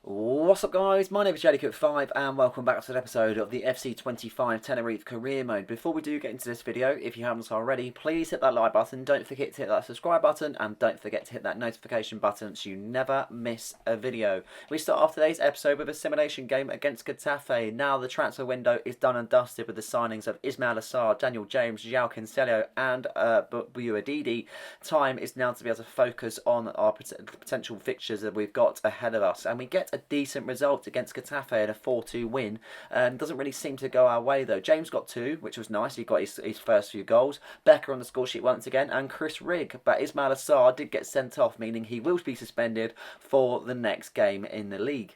What's up guys, my name is Jellycook5 and welcome back to an episode of the FC25 Tenerife Career Mode. Before we do get into this video, if you haven't already, please hit that like button, don't forget to hit that subscribe button and don't forget to hit that notification button so you never miss a video. We start off today's episode with a simulation game against Getafe. Now the transfer window is done and dusted with the signings of Ismail Assar, Daniel James, João Cancelo and Buadidi. Time is now to be able to focus on our potential fixtures that we've got ahead of us, and we get a decent result against Getafe in a 4-2 win. Doesn't really seem to go our way though. James got 2, which was nice. He got his first few goals. Becker on the score sheet once again, and Chris Rigg. But Ismail Assar did get sent off, meaning he will be suspended for the next game in the league.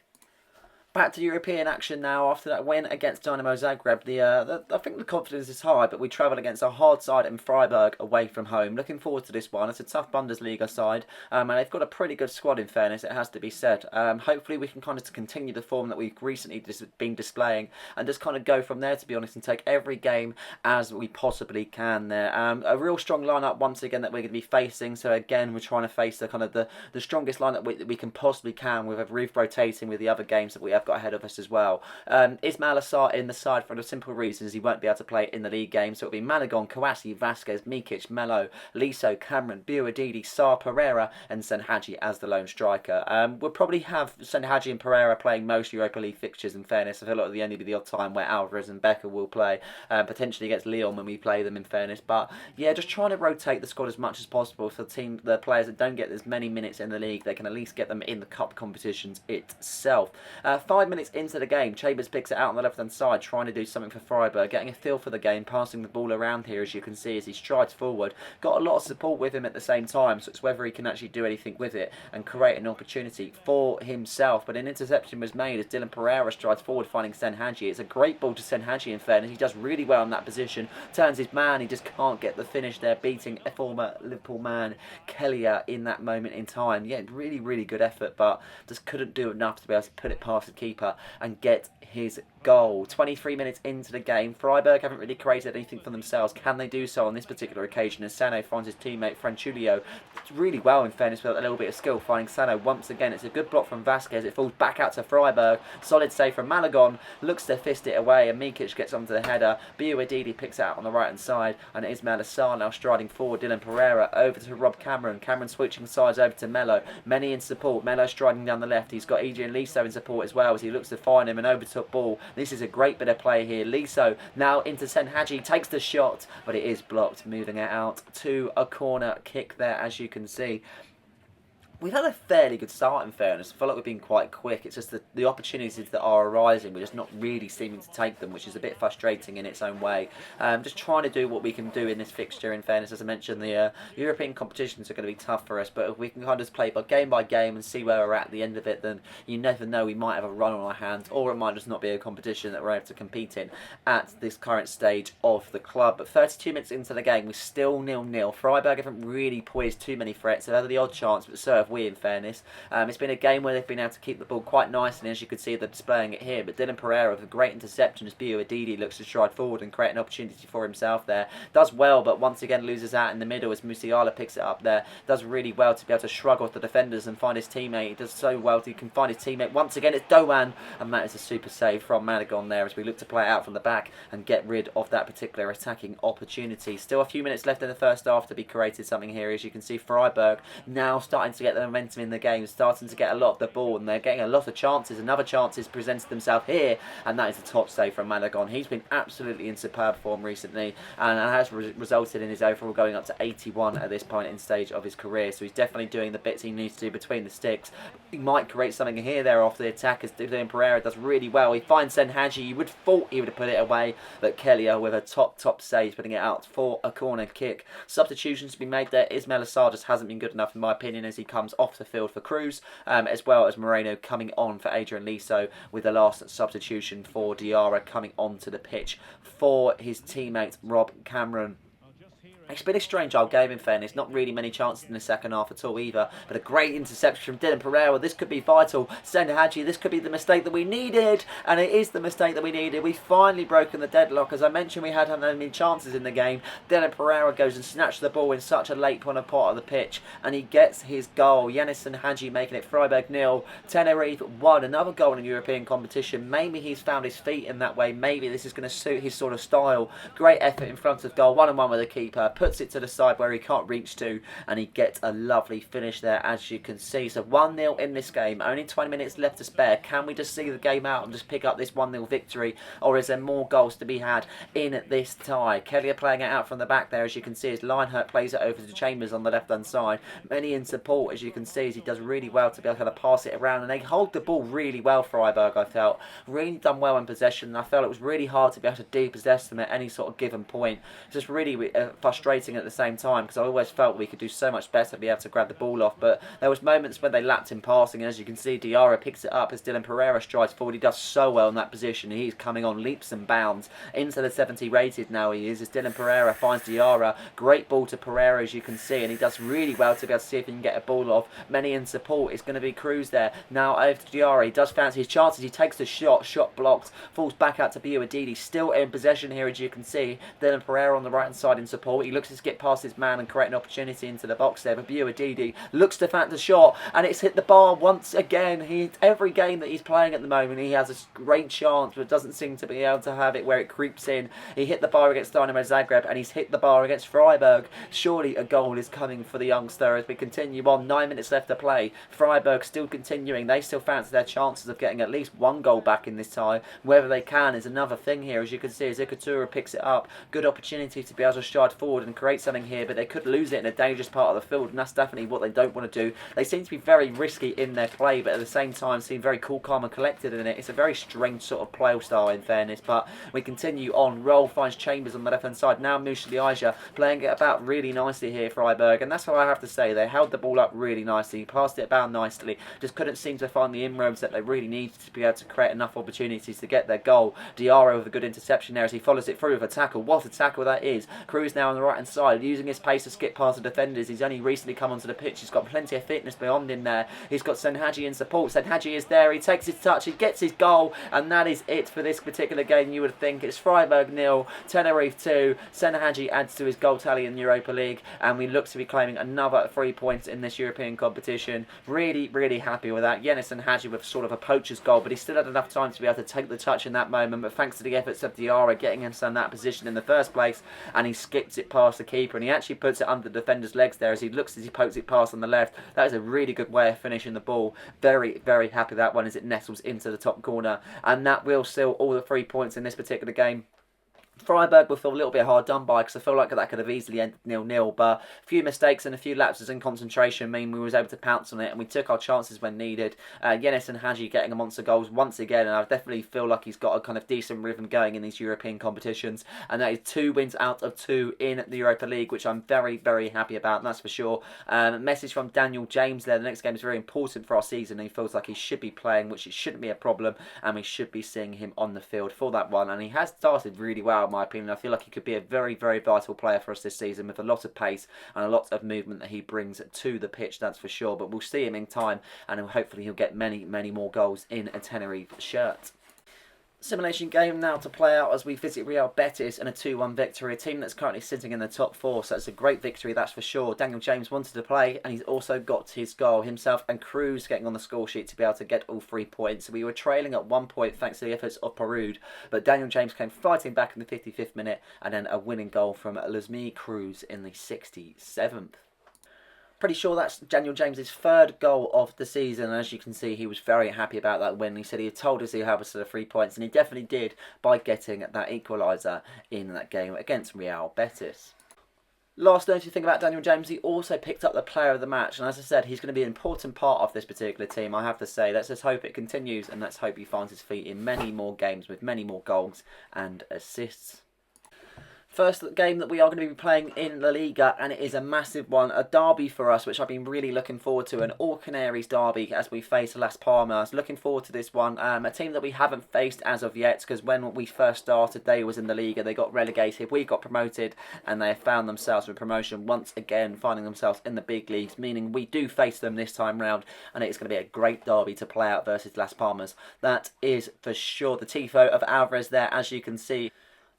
Back to European action now after that win against Dynamo Zagreb. I think the confidence is high, but we travel against a hard side in Freiburg away from home. Looking forward to this one. It's a tough Bundesliga side, and they've got a pretty good squad in fairness, it has to be said. Hopefully we can kind of continue the form that we've recently been displaying and just kind of go from there, to be honest, and take every game as we possibly can there. A real strong lineup once again that we're going to be facing, so again we're trying to face the kind of the strongest lineup we can possibly can, with a roof rotating with the other games that we have got ahead of us as well. Ismail Assar in the side for the simple reasons he won't be able to play in the league game, so it'll be Managon, Kouassi, Vasquez, Mikic, Melo, Liso, Cameron, Buadidi, Sarr, Pereira and Senhaji as the lone striker. We'll probably have Senhaji and Pereira playing most Europa League fixtures, in fairness. I feel like it'll only be the odd time where Alvarez and Becker will play, potentially against Lyon when we play them, in fairness. But yeah, just trying to rotate the squad as much as possible for the players that don't get as many minutes in the league, they can at least get them in the cup competitions itself. 5 minutes into the game, Chambers picks it out on the left-hand side, trying to do something for Freiburg, getting a feel for the game, passing the ball around here, as you can see, as he strides forward. Got a lot of support with him at the same time, so it's whether he can actually do anything with it and create an opportunity for himself. But an interception was made as Dylan Pereira strides forward, finding Senhaji. It's a great ball to Senhaji, in fairness. He does really well in that position, turns his man, he just can't get the finish there, beating a former Liverpool man, Kelleher, in that moment in time. Yeah, really, really good effort, but just couldn't do enough to be able to put it past the keeper and get his goal. 23 minutes into the game, Freiburg haven't really created anything for themselves. Can they do so on this particular occasion as Sano finds his teammate Franchulio really well, in fairness, with a little bit of skill, finding Sano once again. It's a good block from Vasquez, it falls back out to Freiburg, solid save from Malagon, looks to fist it away and Mikic gets onto the header. Buadidi picks it out on the right hand side and Ismail Assar now striding forward. Dylan Pereira over to Rob Cameron, Cameron switching sides over to Melo, Many in support, Melo striding down the left. He's got Adrian Liso in support as well as he looks to find him, and overtook ball. This is a great bit of play here. Liso now into Senhaji, takes the shot, but it is blocked, moving it out to a corner kick there, as you can see. We've had a fairly good start, in fairness. I feel like we've been quite quick. It's just the opportunities that are arising, we're just not really seeming to take them, which is a bit frustrating in its own way. Just trying to do what we can do in this fixture, in fairness. As I mentioned, the European competitions are going to be tough for us, but if we can kind of just play by game and see where we're at the end of it, then you never know, we might have a run on our hands, or it might just not be a competition that we're able to compete in at this current stage of the club. But 32 minutes into the game, we're still 0-0. Freiburg haven't really poised too many threats. They've had the odd chance, but so have we, in fairness. It's been a game where they've been able to keep the ball quite nicely, as you can see they're displaying it here. But Dylan Pereira with a great interception as Buadidi looks to stride forward and create an opportunity for himself there. Does well, but once again loses out in the middle as Musiala picks it up there. Does really well to be able to shrug off the defenders and find his teammate. He does so well he can find his teammate. Once again it's Doan, and that is a super save from Managon there as we look to play it out from the back and get rid of that particular attacking opportunity. Still a few minutes left in the first half to be created something here. As you can see, Freiburg now starting to get the momentum in the game, starting to get a lot of the ball, and they're getting a lot of chances. Another chance has presented themselves here, and that is the top save from Malagon. He's been absolutely in superb form recently, and has resulted in his overall going up to 81 at this point in stage of his career. So he's definitely doing the bits he needs to do between the sticks. He might create something here there off the attack as Dylan Pereira does really well. He finds Senhaji. You would have thought he would have put it away, but Kelleher with a top save, putting it out for a corner kick. Substitutions to be made there. Ismail Assar just hasn't been good enough, in my opinion, as he comes off the field for Cruz, as well as Moreno coming on for Adrian Liso, with the last substitution for Diarra coming onto the pitch for his teammate Rob Cameron. It's been a strange old game in fairness, not really many chances in the second half at all either, but a great interception from Dylan Pereira. This could be vital. Send Hadji, this could be the mistake that we needed, and it is the mistake that we needed. We've finally broken the deadlock. As I mentioned, we hadn't had any chances in the game. Dylan Pereira goes and snatches the ball in such a late part of the pitch, and he gets his goal. Yanis and Hadji making it Freiburg 0, Tenerife 1. Another goal in a European competition. Maybe he's found his feet in that way. Maybe this is going to suit his sort of style. Great effort in front of goal, 1-on-1 with the keeper. Puts it to the side where he can't reach to, and he gets a lovely finish there, as you can see. So 1-0 in this game, only 20 minutes left to spare. Can we just see the game out and just pick up this 1-0 victory, or is there more goals to be had in this tie? Kelly are playing it out from the back there, as you can see, as Lionheart plays it over to Chambers on the left hand side. Many in support, as you can see, as he does really well to be able to pass it around, and they hold the ball really well. Freiburg, I felt, really done well in possession, and I felt it was really hard to be able to depossess them at any sort of given point. It's just really frustrating at the same time, because I always felt we could do so much better to be able to grab the ball off, but there was moments when they lapped in passing, and as you can see, Diarra picks it up as Dylan Pereira strides forward. He does so well in that position. He's coming on leaps and bounds into the 70 rated now. He is, as Dylan Pereira finds Diarra. Great ball to Pereira, as you can see, and he does really well to be able to see if he can get a ball off. Many in support. It's going to be Cruz there. Now over to Diarra. He does fancy his chances. He takes the shot blocked, falls back out to Buadidi. Still in possession here, as you can see. Dylan Pereira on the right hand side in support. He looks to skip past his man and create an opportunity into the box there, but Buadidi looks to fancy the shot, and it's hit the bar once again. Every game that he's playing at the moment, he has a great chance, but doesn't seem to be able to have it where it creeps in. He hit the bar against Dynamo Zagreb, and he's hit the bar against Freiburg. Surely a goal is coming for the youngster as we continue on. 9 minutes left to play. Freiburg still continuing. They still fancy their chances of getting at least one goal back in this tie. Whether they can is another thing here, as you can see, as Ikatura picks it up. Good opportunity to be able to stride forward and create something here, but they could lose it in a dangerous part of the field, and that's definitely what they don't want to do. They seem to be very risky in their play, but at the same time seem very cool, calm and collected in it. It's a very strange sort of play style, in fairness, but we continue on. Roll finds Chambers on the left hand side. Now Musliaja playing it about really nicely here, Freiburg, and that's what I have to say. They held the ball up really nicely, passed it about nicely, just couldn't seem to find the inroads that they really needed to be able to create enough opportunities to get their goal. Diarra with a good interception there as he follows it through with a tackle. What a tackle that is. Cruz now on the right hand side, using his pace to skip past the defenders. He's only recently come onto the pitch. He's got plenty of fitness beyond him there. He's got Senhaji in support. Senhaji is there. He takes his touch. He gets his goal. And that is it for this particular game, you would think. It's Freiburg 0, Tenerife 2. Senhaji adds to his goal tally in the Europa League. And we look to be claiming another 3 points in this European competition. Really, really happy with that. Yanis and Hadji with sort of a poacher's goal, but he still had enough time to be able to take the touch in that moment. But thanks to the efforts of Diarra getting himself in that position in the first place, and he skips it past the keeper, and he actually puts it under the defender's legs there as he pokes it past on the left. That is a really good way of finishing the ball. Very, very happy with that one as it nestles into the top corner, and that will seal all the 3 points in this particular game. Freiburg will feel a little bit hard done by, because I feel like that could have easily ended 0-0, but a few mistakes and a few lapses in concentration mean we was able to pounce on it, and we took our chances when needed. Yanis and Hadji getting a monster goals once again, and I definitely feel like he's got a kind of decent rhythm going in these European competitions, and that is 2 wins out of 2 in the Europa League, which I'm very, very happy about, and that's for sure. Message from Daniel James there. The next game is very important for our season, and he feels like he should be playing, which it shouldn't be a problem, and we should be seeing him on the field for that one, and he has started really well in my opinion. I feel like he could be a very, very vital player for us this season, with a lot of pace and a lot of movement that he brings to the pitch, that's for sure. But we'll see him in time, and hopefully he'll get many, many more goals in a Tenerife shirt. Simulation game now to play out as we visit Real Betis and a 2-1 victory, a team that's currently sitting in the top 4, so it's a great victory, that's for sure. Daniel James wanted to play, and he's also got his goal. Himself and Cruz getting on the score sheet to be able to get all 3 points. We were trailing at 1 point thanks to the efforts of Perud, but Daniel James came fighting back in the 55th minute, and then a winning goal from Luzmi Cruz in the 67th. Pretty sure that's Daniel James's 3rd goal of the season, and as you can see, he was very happy about that win. He said he had told us he'd have us to the 3 points, and he definitely did by getting that equaliser in that game against Real Betis. Last note you think about Daniel James, he also picked up the player of the match, and as I said, he's going to be an important part of this particular team, I have to say. Let's just hope it continues, and let's hope he finds his feet in many more games with many more goals and assists. First game that we are going to be playing in La Liga, and it is a massive one, a derby for us, which I've been really looking forward to, an All Canaries derby as we face Las Palmas. Looking forward to this one. A team that we haven't faced as of yet, because when we first started, they was in the Liga, they got relegated, we got promoted, and they found themselves with promotion once again, finding themselves in the big leagues, meaning we do face them this time round, and it's going to be a great derby to play out versus Las Palmas. That is for sure. The tifo of Alvarez there, as you can see.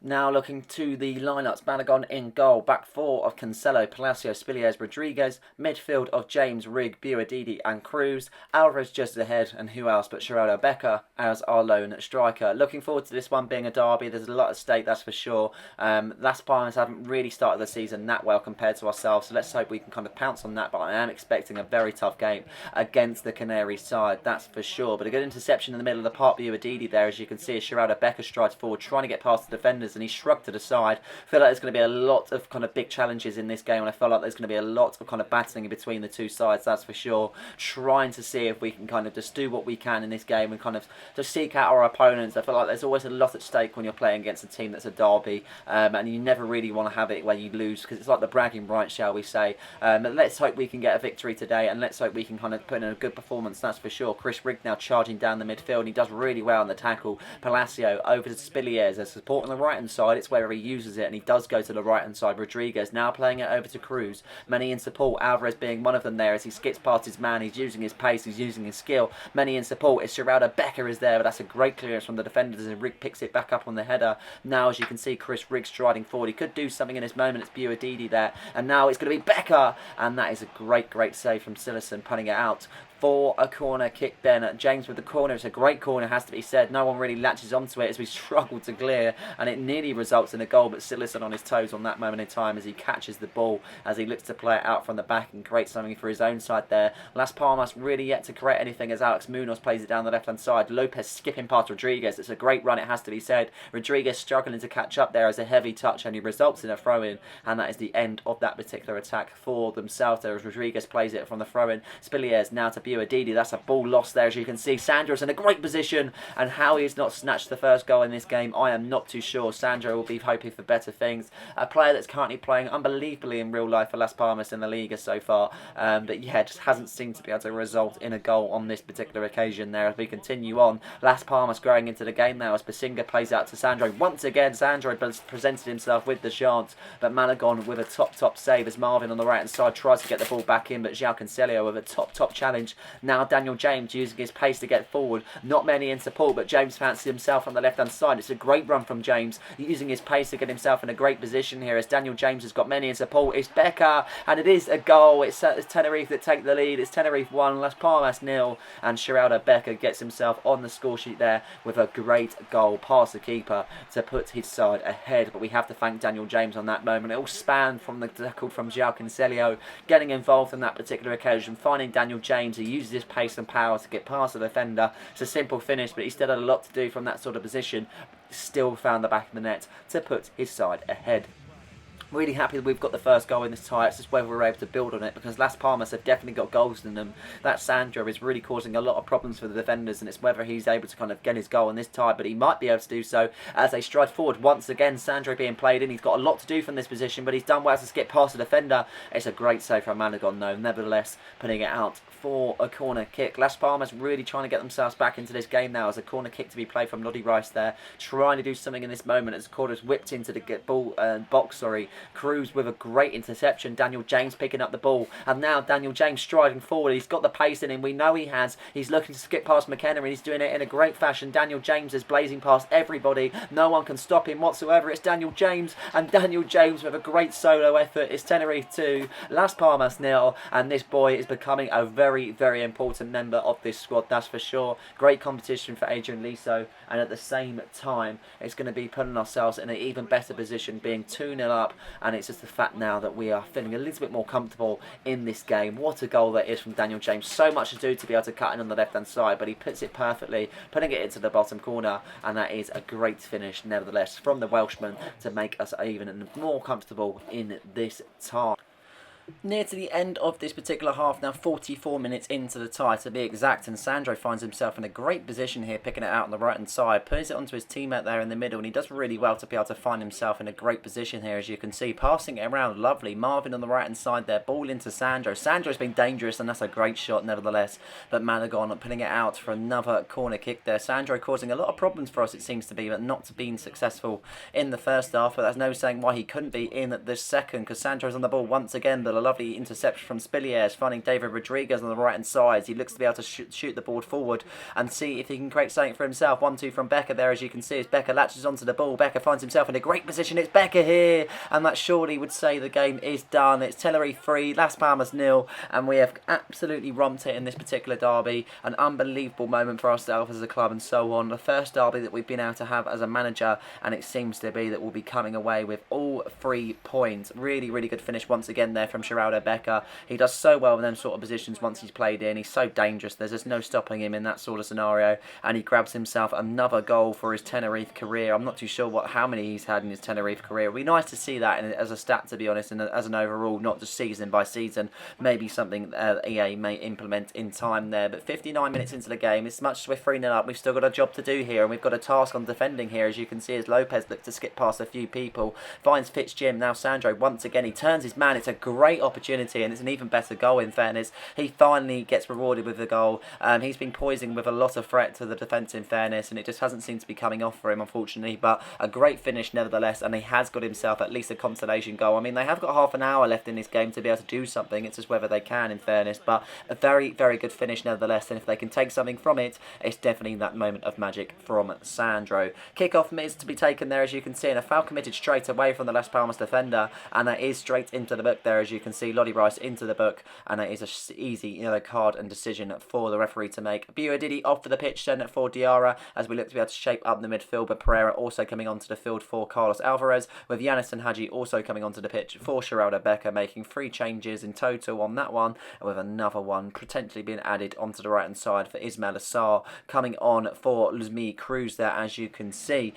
Now looking to the lineups, Balogun in goal, back four of Cancelo, Palacio, Spiliers, Rodriguez, midfield of James, Rigg, Buadidi and Cruz, Alvarez just ahead, and who else but Geraldo Becker as our lone striker. Looking forward to this one being a derby. There's a lot at stake, that's for sure. Las Palmas haven't really started the season that well compared to ourselves, so let's hope we can kind of pounce on that, but I am expecting a very tough game against the Canaries side, that's for sure. But a good interception in the middle of the park, Buadidi there, as you can see, as Geraldo Becker strides forward, trying to get past the defenders, and he shrugged to the side. I feel like there's going to be a lot of kind of big challenges in this game, and I feel like there's going to be a lot of kind of battling in between the two sides, that's for sure. Trying to see if we can kind of just do what we can in this game and kind of just seek out our opponents. I feel like there's always a lot at stake when you're playing against a team that's a derby, and you never really want to have it where you lose, because it's like the bragging rights, shall we say. But let's hope we can get a victory today, and let's hope we can kind of put in a good performance, that's for sure. Chris Rigg now charging down the midfield, and he does really well on the tackle. Palacio over to Spiliers, there's support on the right hand side, it's where he uses it, and he does go to the right hand side. Rodriguez now playing it over to Cruz, many in support, Alvarez being one of them there as he skips past his man. He's using his pace, he's using his skill, many in support. It's Geraldo Becker is there, but that's a great clearance from the defenders, and Rigg picks it back up on the header. Now as you can see, Chris Rigg striding forward, he could do something in this moment. It's Buadidi there, and now it's going to be Becker, and that is a great save from Silerson, punting it out for a corner kick then. James with the corner. It's a great corner, has to be said. No one really latches onto it as we struggle to clear, and it nearly results in a goal, but Silerson on his toes on that moment in time as he catches the ball, as he looks to play it out from the back and create something for his own side there. Las Palmas really yet to create anything as Alex Munoz plays it down the left hand side. Lopez skipping past Rodriguez. It's a great run, it has to be said. Rodriguez struggling to catch up there as a heavy touch, and he results in a throw-in, and that is the end of that particular attack for themselves there as Rodriguez plays it from the throw-in. Spiliers now to Buadidi. That's a ball lost there, as you can see. Sandro's in a great position, and how he has not snatched the first goal in this game, I am not too sure. Sandro will be hoping for better things. A player that's currently playing unbelievably in real life for Las Palmas in the Liga so far, but yeah, just hasn't seemed to be able to result in a goal on this particular occasion there. As we continue on, Las Palmas growing into the game now as Basinga plays out to Sandro. Once again, Sandro presented himself with the chance, but Malagon with a top save as Marvin on the right hand side tries to get the ball back in, but João Cancelo with a top challenge. Now Daniel James using his pace to get forward. Not many in support, but James fancies himself on the left hand side. It's a great run from James, using his pace to get himself in a great position here as Daniel James has got many in support. It's Becker, and it is a goal. It's Tenerife that take the lead. It's Tenerife 1, Las Palmas 0, and Geraldo Becker gets himself on the score sheet there with a great goal past the keeper to put his side ahead. But we have to thank Daniel James on that moment. It all spanned from the tackle from João Cancelo, getting involved in that particular occasion, finding Daniel James. He uses his pace and power to get past the defender. It's a simple finish, but he still had a lot to do from that sort of position. Still found the back of the net to put his side ahead. Really happy that we've got the first goal in this tie. It's just whether we're able to build on it, because Las Palmas have definitely got goals in them. That Sandro is really causing a lot of problems for the defenders, and it's whether he's able to kind of get his goal in this tie, but he might be able to do so as they stride forward. Once again, Sandro being played in. He's got a lot to do from this position, but he's done well to skip past the defender. It's a great save from Malagon though, nevertheless putting it out for a corner kick. Las Palmas really trying to get themselves back into this game now as a corner kick to be played from Lodi Rice there, trying to do something in this moment as the corner's whipped into the box. Cruz with a great interception. Daniel James picking up the ball, and now Daniel James striding forward. He's got the pace in him, we know he has. He's looking to skip past McKenna, and he's doing it in a great fashion. Daniel James is blazing past everybody. No one can stop him whatsoever. It's Daniel James, and Daniel James with a great solo effort. It's Tenerife 2, Las Palmas 0, and this boy is becoming a very important member of this squad, that's for sure. Great competition for Adrian Liso, and at the same time it's going to be putting ourselves in an even better position, being 2-0 up, and it's just the fact now that we are feeling a little bit more comfortable in this game. What a goal that is from Daniel James. So much to do to be able to cut in on the left hand side, but he puts it perfectly, putting it into the bottom corner, and that is a great finish nevertheless from the Welshman to make us even more comfortable in this tie. Near to the end of this particular half now, 44 minutes into the tie to be exact, and Sandro finds himself in a great position here, picking it out on the right hand side, puts it onto his teammate there in the middle, and he does really well to be able to find himself in a great position here, as you can see, passing it around, lovely, Marvin on the right hand side there, ball into Sandro. Sandro's been dangerous, and that's a great shot nevertheless, but Malagon putting it out for another corner kick there. Sandro causing a lot of problems for us, it seems to be, but not being successful in the first half, but that's no saying why he couldn't be in the second, because Sandro's on the ball once again, but a lovely interception from Spiliers, finding David Rodriguez on the right hand side. He looks to be able to shoot the ball forward and see if he can create something for himself. 1-2 from Becker there, as you can see, as Becker latches onto the ball. Becker finds himself in a great position. It's Becker here, and that surely would say the game is done. It's Tenerife 3, Las Palmas 0, and we have absolutely romped it in this particular derby. An unbelievable moment for ourselves as a club and so on. The first derby that we've been able to have as a manager, and it seems to be that we'll be coming away with all 3 points. Really, really good finish once again there from Geraldo Becker. He does so well in them sort of positions once he's played in. He's so dangerous. There's just no stopping him in that sort of scenario. And he grabs himself another goal for his Tenerife career. I'm not too sure how many he's had in his Tenerife career. It would be nice to see that as a stat, to be honest, and as an overall, not just season by season. Maybe something EA may implement in time there. But 59 minutes into the game, as much as we're 3-0 up, we've still got a job to do here. And we've got a task on defending here, as you can see, as Lopez looked to skip past a few people. Finds Fitzjim. Now Sandro, once again, he turns his man. It's a great opportunity, and it's an even better goal in fairness. He finally gets rewarded with the goal. He's been poising with a lot of threat to the defence in fairness, and it just hasn't seemed to be coming off for him, unfortunately, but a great finish nevertheless, and he has got himself at least a consolation goal. I mean, they have got half an hour left in this game to be able to do something. It's just whether they can, in fairness, but a very, very good finish nevertheless, and if they can take something from it, it's definitely that moment of magic from Sandro. Kick-off is to be taken there, as you can see, and a foul committed straight away from the Las Palmas defender, and that is straight into the book there, as you can see, Lottie Rice into the book, and that is an easy yellow card and decision for the referee to make. Buadidi off for the pitch then for Diarra, as we look to be able to shape up the midfield, but Pereira also coming onto the field for Carlos Alvarez, with Yanis and Hadji also coming onto the pitch for Geraldo Becker, making 3 changes in total on that one, with another one potentially being added onto the right hand side for Ismail Assar, coming on for Luzmi Cruz there, as you can see.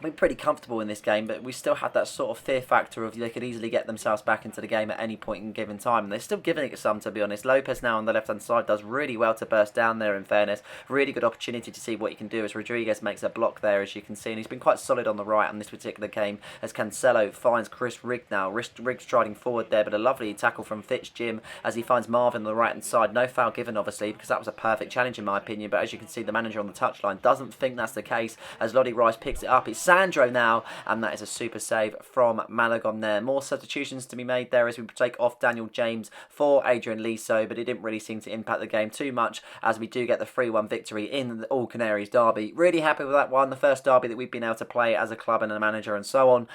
Been pretty comfortable in this game, but we still had that sort of fear factor of they could easily get themselves back into the game at any point in given time, and they're still giving it some, to be honest. Lopez now on the left hand side does really well to burst down there, in fairness. Really good opportunity to see what he can do, as Rodriguez makes a block there, as you can see, and he's been quite solid on the right on this particular game, as Cancelo finds Chris Rigg now. Rigg striding forward there, but a lovely tackle from Fitzjim as he finds Marvin on the right hand side. No foul given, obviously, because that was a perfect challenge in my opinion, but as you can see, the manager on the touchline doesn't think that's the case, as Lottie Rice picks it up. It's Sandro now, and that is a super save from Malagon there. More substitutions to be made there, as we take off Daniel James for Adrian Liso, but it didn't really seem to impact the game too much, as we do get the 3-1 victory in the All Canaries derby. Really happy with that one, the first derby that we've been able to play as a club and a manager and so on.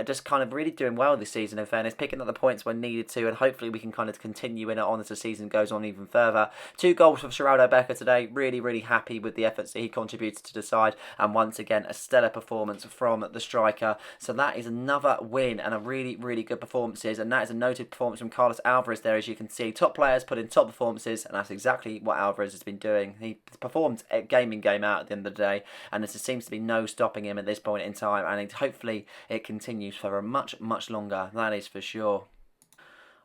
Just kind of really doing well this season, in fairness, picking up the points when needed to, and hopefully we can kind of continue in it on as the season goes on even further. 2 goals for Geraldo Becker today. Really, really happy with the efforts that he contributed to the side, and once again a stellar performance from the striker. So that is another win and a really, really good performances, and that is a noted performance from Carlos Alvarez there, as you can see. Top players put in top performances, and that's exactly what Alvarez has been doing. He performed game in, game out at the end of the day, and there seems to be no stopping him at this point in time, and hopefully it continues for a much, much longer. That is for sure.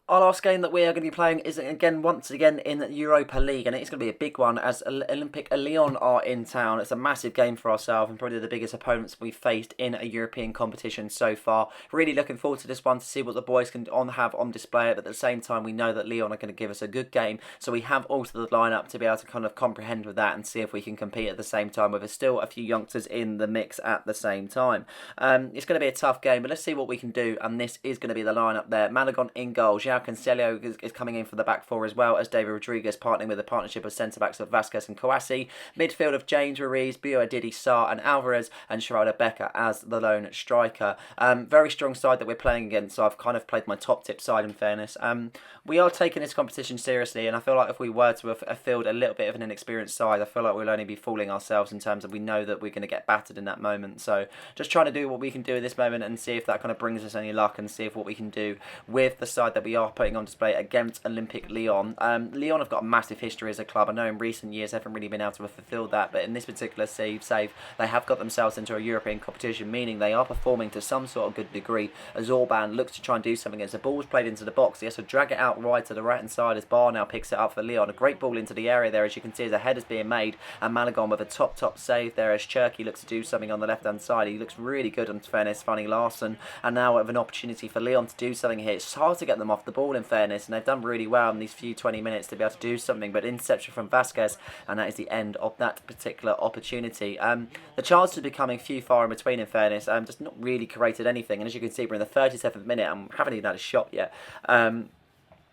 Our last game that we are going to be playing is once again in Europa League, and it's going to be a big one as Olympic Lyon are in town. It's a massive game for ourselves and probably the biggest opponents we've faced in a European competition so far. Really looking forward to this one to see what the boys can have on display, but at the same time we know that Lyon are going to give us a good game, so we have altered the lineup to be able to kind of comprehend with that and see if we can compete at the same time, with still a few youngsters in the mix at the same time. It's going to be a tough game, but let's see what we can do, and this is going to be the lineup there. Malagon in goal. Cancelo is coming in for the back four, as well as David Rodriguez partnering with the partnership of centre-backs of Vasquez and Kouassi. Midfield of James, Ruiz, Buadidi, Sarr and Alvarez, and Geraldo Becker as the lone striker. Very strong side that we're playing against, so I've kind of played my top tip side, in fairness. We are taking this competition seriously, and I feel like if we were to have fielded a little bit of an inexperienced side, I feel like we'll only be fooling ourselves in terms of we know that we're going to get battered in that moment. So just trying to do what we can do in this moment and see if that kind of brings us any luck, and see if what we can do with the side that we are are putting on display against Olympic Lyon. Lyon have got a massive history as a club. I know in recent years they haven't really been able to fulfil that, but in this particular save, they have got themselves into a European competition, meaning they are performing to some sort of good degree as Orban looks to try and do something as the ball's played into the box. He has to drag it out right to the right hand side as Barr now picks it up for Lyon. A great ball into the area there, as you can see, as a header's being made, and Malagon with a top save there as Cherky looks to do something on the left hand side. He looks really good, in fairness, finding Larson, and now we have an opportunity for Lyon to do something here. It's hard to get them off the ball, in fairness, and they've done really well in these few 20 minutes to be able to do something, but interception from Vasquez, and that is the end of that particular opportunity. The chances are becoming few far in between, in fairness, just not really created anything, and as you can see, we're in the 37th minute and haven't even had a shot yet.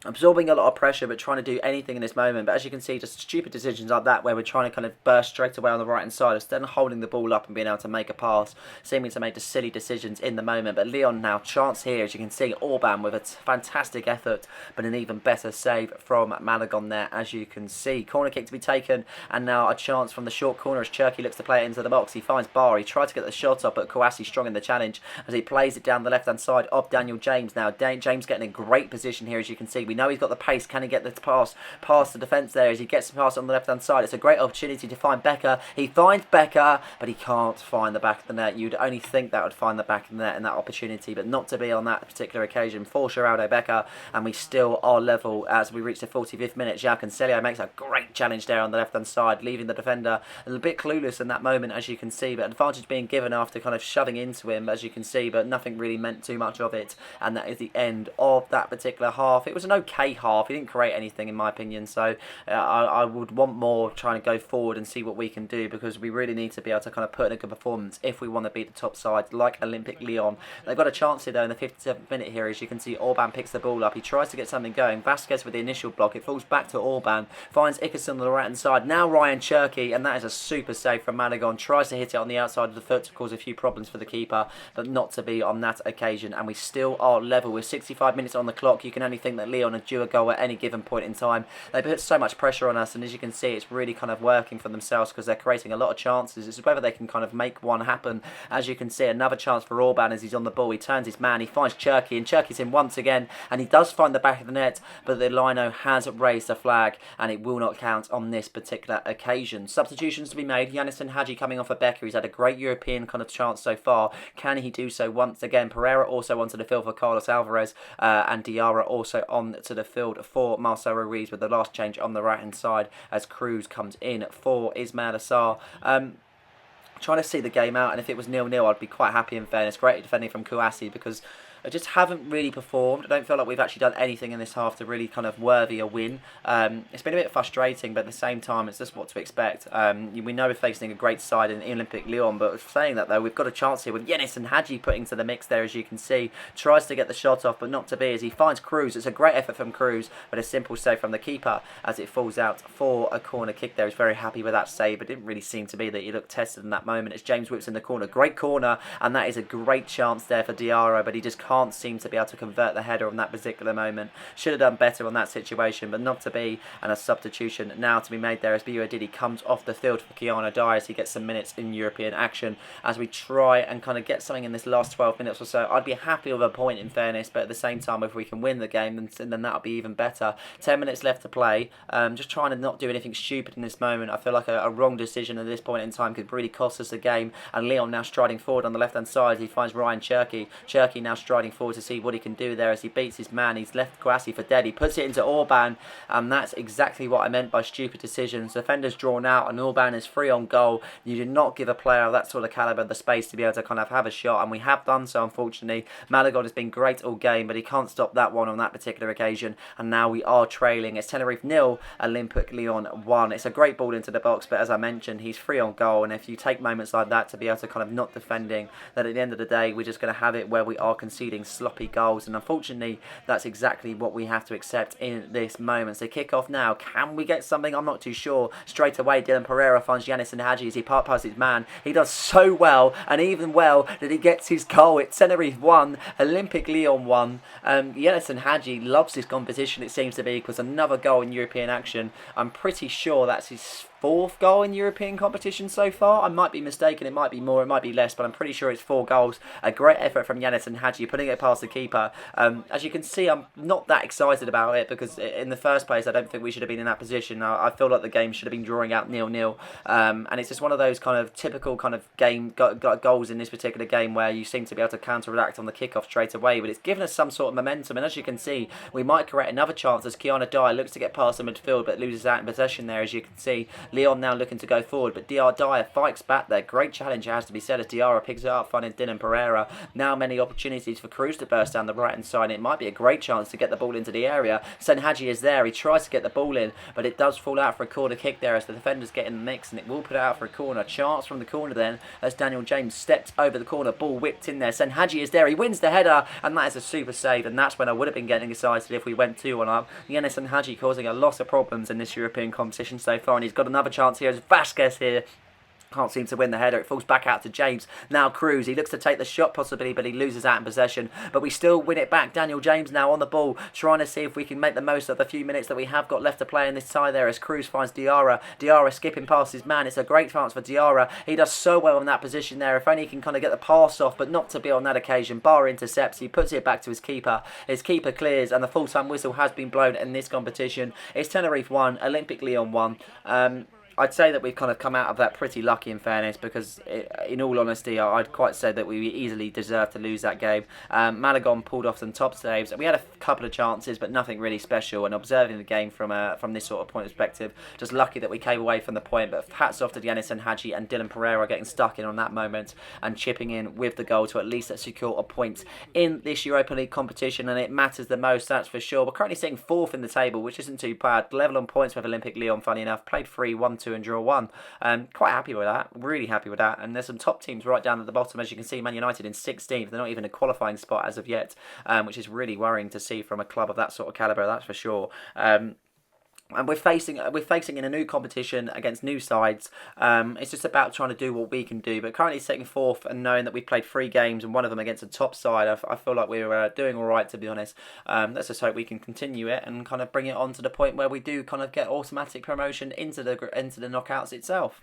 Absorbing a lot of pressure, but trying to do anything in this moment. But as you can see, just stupid decisions like that, where we're trying to kind of burst straight away on the right hand side, instead of holding the ball up and being able to make a pass, seeming to make the silly decisions in the moment. But Lyon now, chance here, as you can see, Orban with a fantastic effort, but an even better save from Malagon there, as you can see. Corner kick to be taken, and now a chance from the short corner as Cherky looks to play it into the box. He finds Barr, he tried to get the shot up, but Kouassi strong in the challenge as he plays it down the left hand side of Daniel James. Now, James getting a great position here, as you can see. We know he's got the pace. Can he get the pass past the defence there as he gets the pass on the left hand side? It's a great opportunity to find Becker. He finds Becker, but he can't find the back of the net. You'd only think that would find the back of the net in that opportunity, but not to be on that particular occasion for Geraldo Becker, and we still are level as we reach the 45th minute. João Cancelo makes a great challenge there on the left hand side, leaving the defender a little bit clueless in that moment, as you can see, but advantage being given after kind of shoving into him, as you can see, but nothing really meant too much of it, and that is the end of that particular half. It was an okay half. He didn't create anything, in my opinion, so I would want more trying to go forward and see what we can do, because we really need to be able to kind of put in a good performance if we want to beat the top side like Olympic Lyon. They've got a chance here though in the 57th minute here, as you can see. Orban picks the ball up, he tries to get something going. Vasquez with the initial block, it falls back to Orban, finds Ickerson on the right hand side, now Ryan Cherky, and that is a super save from Malagon. Tries to hit it on the outside of the foot to cause a few problems for the keeper, but not to be on that occasion, and we still are level with 65 minutes on the clock. You can only think that Lyon are due a goal at any given point in time. They put so much pressure on us, and as you can see, it's really kind of working for themselves because they're creating a lot of chances. It's whether they can kind of make one happen. As you can see, another chance for Orban as he's on the ball. He turns his man, he finds Cherky, and Cherky's in once again, and he does find the back of the net, but the lino has raised a flag, and it will not count on this particular occasion. Substitutions to be made. Yanis and Hadji coming off for Becker. He's had a great European kind of chance so far. Can he do so once again? Pereira also onto the field for Carlos Alvarez, and Diarra also on to the field for Marcelo Ruiz, with the last change on the right hand side as Cruz comes in for Ismail Assar. Trying to see the game out, and if it was 0-0 I'd be quite happy, in fairness. Great defending from Kouassi, because I just haven't really performed. I don't feel like we've actually done anything in this half to really kind of worthy a win. It's been a bit frustrating, but at the same time, it's just what to expect. We know we're facing a great side in Olympic Lyon, but saying that though, we've got a chance here with Yanis and Hadji putting to the mix there, as you can see. Tries to get the shot off, but not to be, as he finds Cruz. It's a great effort from Cruz, but a simple save from the keeper as it falls out for a corner kick there. He's very happy with that save, but didn't really seem to be that he looked tested in that moment as James whips in the corner. Great corner, and that is a great chance there for Diarra, but he just can't seem to be able to convert the header on that particular moment. Should have done better on that situation, but not to be, and a substitution now to be made there as Biwa Didi comes off the field for Keanu Dias. He gets some minutes in European action as we try and kind of get something in this last 12 minutes or so. I'd be happy with a point, in fairness, but at the same time, if we can win the game, then that'll be even better. 10 minutes left to play. Just trying to not do anything stupid in this moment. I feel like a wrong decision at this point in time could really cost us the game, and Leon now striding forward on the left hand side. He finds Ryan Cherky. Cherky now striding forward to see what he can do there as he beats his man. He's left Kouassi for dead. He puts it into Orban, and that's exactly what I meant by stupid decisions. Defenders drawn out, and Orban is free on goal. You do not give a player of that sort of calibre the space to be able to kind of have a shot, and we have done so, unfortunately. Malagon has been great all game, but he can't stop that one on that particular occasion, and now we are trailing. It's Tenerife 0, Olympic Lyon 1. It's a great ball into the box, but as I mentioned, he's free on goal, and if you take moments like that to be able to kind of not defending, then at the end of the day, we're just going to have it where we are conceding sloppy goals, and unfortunately that's exactly what we have to accept in this moment. So kick off now. Can we get something? I'm not too sure. Straight away Dylan Pereira finds Yanis and Hadji as he part past his man. He does so well, and even well that he gets his goal. It's Tenerife 1, Olympic Lyon 1. Yanis and Hadji loves this competition, it seems to be, because another goal in European action. I'm pretty sure that's his 4th goal in European competition so far. I might be mistaken, it might be more, it might be less, but I'm pretty sure it's 4 goals. A great effort from Yanis and Hadji, putting it past the keeper. As you can see, I'm not that excited about it because in the first place, I don't think we should have been in that position. I feel like the game should have been drawing out 0-0, and it's just one of those kind of typical kind of game goals in this particular game where you seem to be able to counter-react on the kickoff straight away, but it's given us some sort of momentum, and as you can see, we might create another chance as Kiana Dyer looks to get past the midfield but loses out in possession there. As you can see, Leon now looking to go forward, but Dyer fights back there. Great challenge, it has to be said, as Diarra picks it up, finding Dylan Pereira. Now many opportunities for Cruz to burst down the right hand side. It might be a great chance to get the ball into the area. Senhaji is there, he tries to get the ball in, but it does fall out for a corner kick there as the defenders get in the mix, and it will put it out for a corner. Chance from the corner then as Daniel James steps over the corner, ball whipped in there. Senhaji is there, he wins the header, and that is a super save, and that's when I would have been getting excited if we went 2-1 up. Yanis and Hadji causing a lot of problems in this European competition so far, and he's got another chance here as Vasquez here can't seem to win the header. It falls back out to James. Now Cruz, he looks to take the shot possibly, but he loses out in possession. But we still win it back. Daniel James now on the ball, trying to see if we can make the most of the few minutes that we have got left to play in this tie there as Cruz finds Diarra. Diarra skipping past his man. It's a great chance for Diarra. He does so well in that position there. If only he can kind of get the pass off, but not to be on that occasion. Barr intercepts. He puts it back to his keeper. His keeper clears, and the full-time whistle has been blown in this competition. It's Tenerife 1, Olympic Lyon 1. I'd say that we've kind of come out of that pretty lucky, in fairness, because in all honesty, I'd quite say that we easily deserved to lose that game. Malagon pulled off some top saves. We had a couple of chances, but nothing really special. And observing the game from this sort of point of perspective, just lucky that we came away from the point. But hats off to Yanis and Hadji and Dylan Pereira getting stuck in on that moment and chipping in with the goal to at least secure a point in this Europa League competition. And it matters the most, that's for sure. We're currently sitting 4th in the table, which isn't too bad. Level on points with Olympic Lyon, funny enough. Played 3-1. 2 and draw 1. Quite happy with that. Really happy with that. And there's some top teams right down at the bottom. As you can see, Man United in 16th. They're not even a qualifying spot as of yet, which is really worrying to see from a club of that sort of calibre, that's for sure. And we're facing in a new competition against new sides. It's just about trying to do what we can do. But currently sitting 4th and knowing that we've played 3 games and one of them against a top side, I feel like we're doing all right, to be honest. Let's just hope we can continue it and kind of bring it on to the point where we do kind of get automatic promotion into the knockouts itself.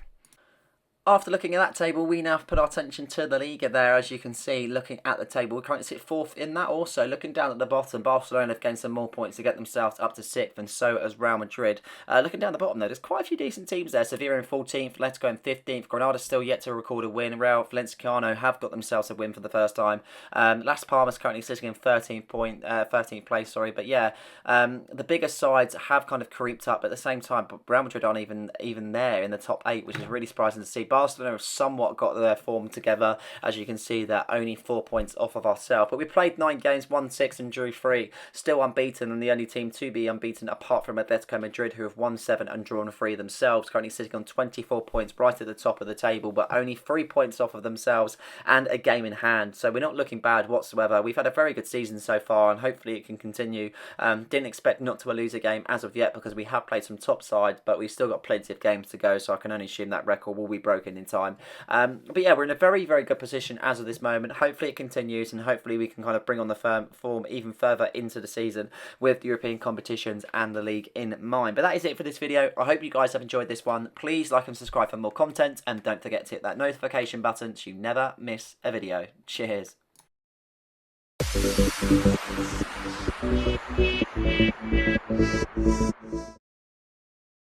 After looking at that table, we now put our attention to the Liga there. As you can see, looking at the table, we currently sit 4th in that also. Looking down at the bottom, Barcelona have gained some more points to get themselves up to 6th, and so has Real Madrid. Looking down the bottom though, there's quite a few decent teams there. Sevilla in 14th, Atletico in 15th, Granada still yet to record a win. Real Valenciano have got themselves a win for the first time. Las Palmas currently sitting in 13th place, but yeah, the bigger sides have kind of creeped up at the same time, but Real Madrid aren't even there in the top 8, which is really surprising to see. Barcelona have somewhat got their form together. As you can see, they're only 4 points off of ourselves. But we played 9 games, won 6 and drew 3. Still unbeaten, and the only team to be unbeaten apart from Atletico Madrid, who have won 7 and drawn 3 themselves. Currently sitting on 24 points, right at the top of the table, but only 3 points off of themselves and a game in hand. So we're not looking bad whatsoever. We've had a very good season so far, and hopefully it can continue. Didn't expect not to lose a game as of yet because we have played some top sides, but we've still got plenty of games to go, so I can only assume that record will be broken in time. But yeah, we're in a very, very good position as of this moment. Hopefully it continues, and hopefully we can kind of bring on the form even further into the season with the European competitions and the league in mind. But that is it for this video. I hope you guys have enjoyed this one. Please like and subscribe for more content, and don't forget to hit that notification button so you never miss a video. Cheers.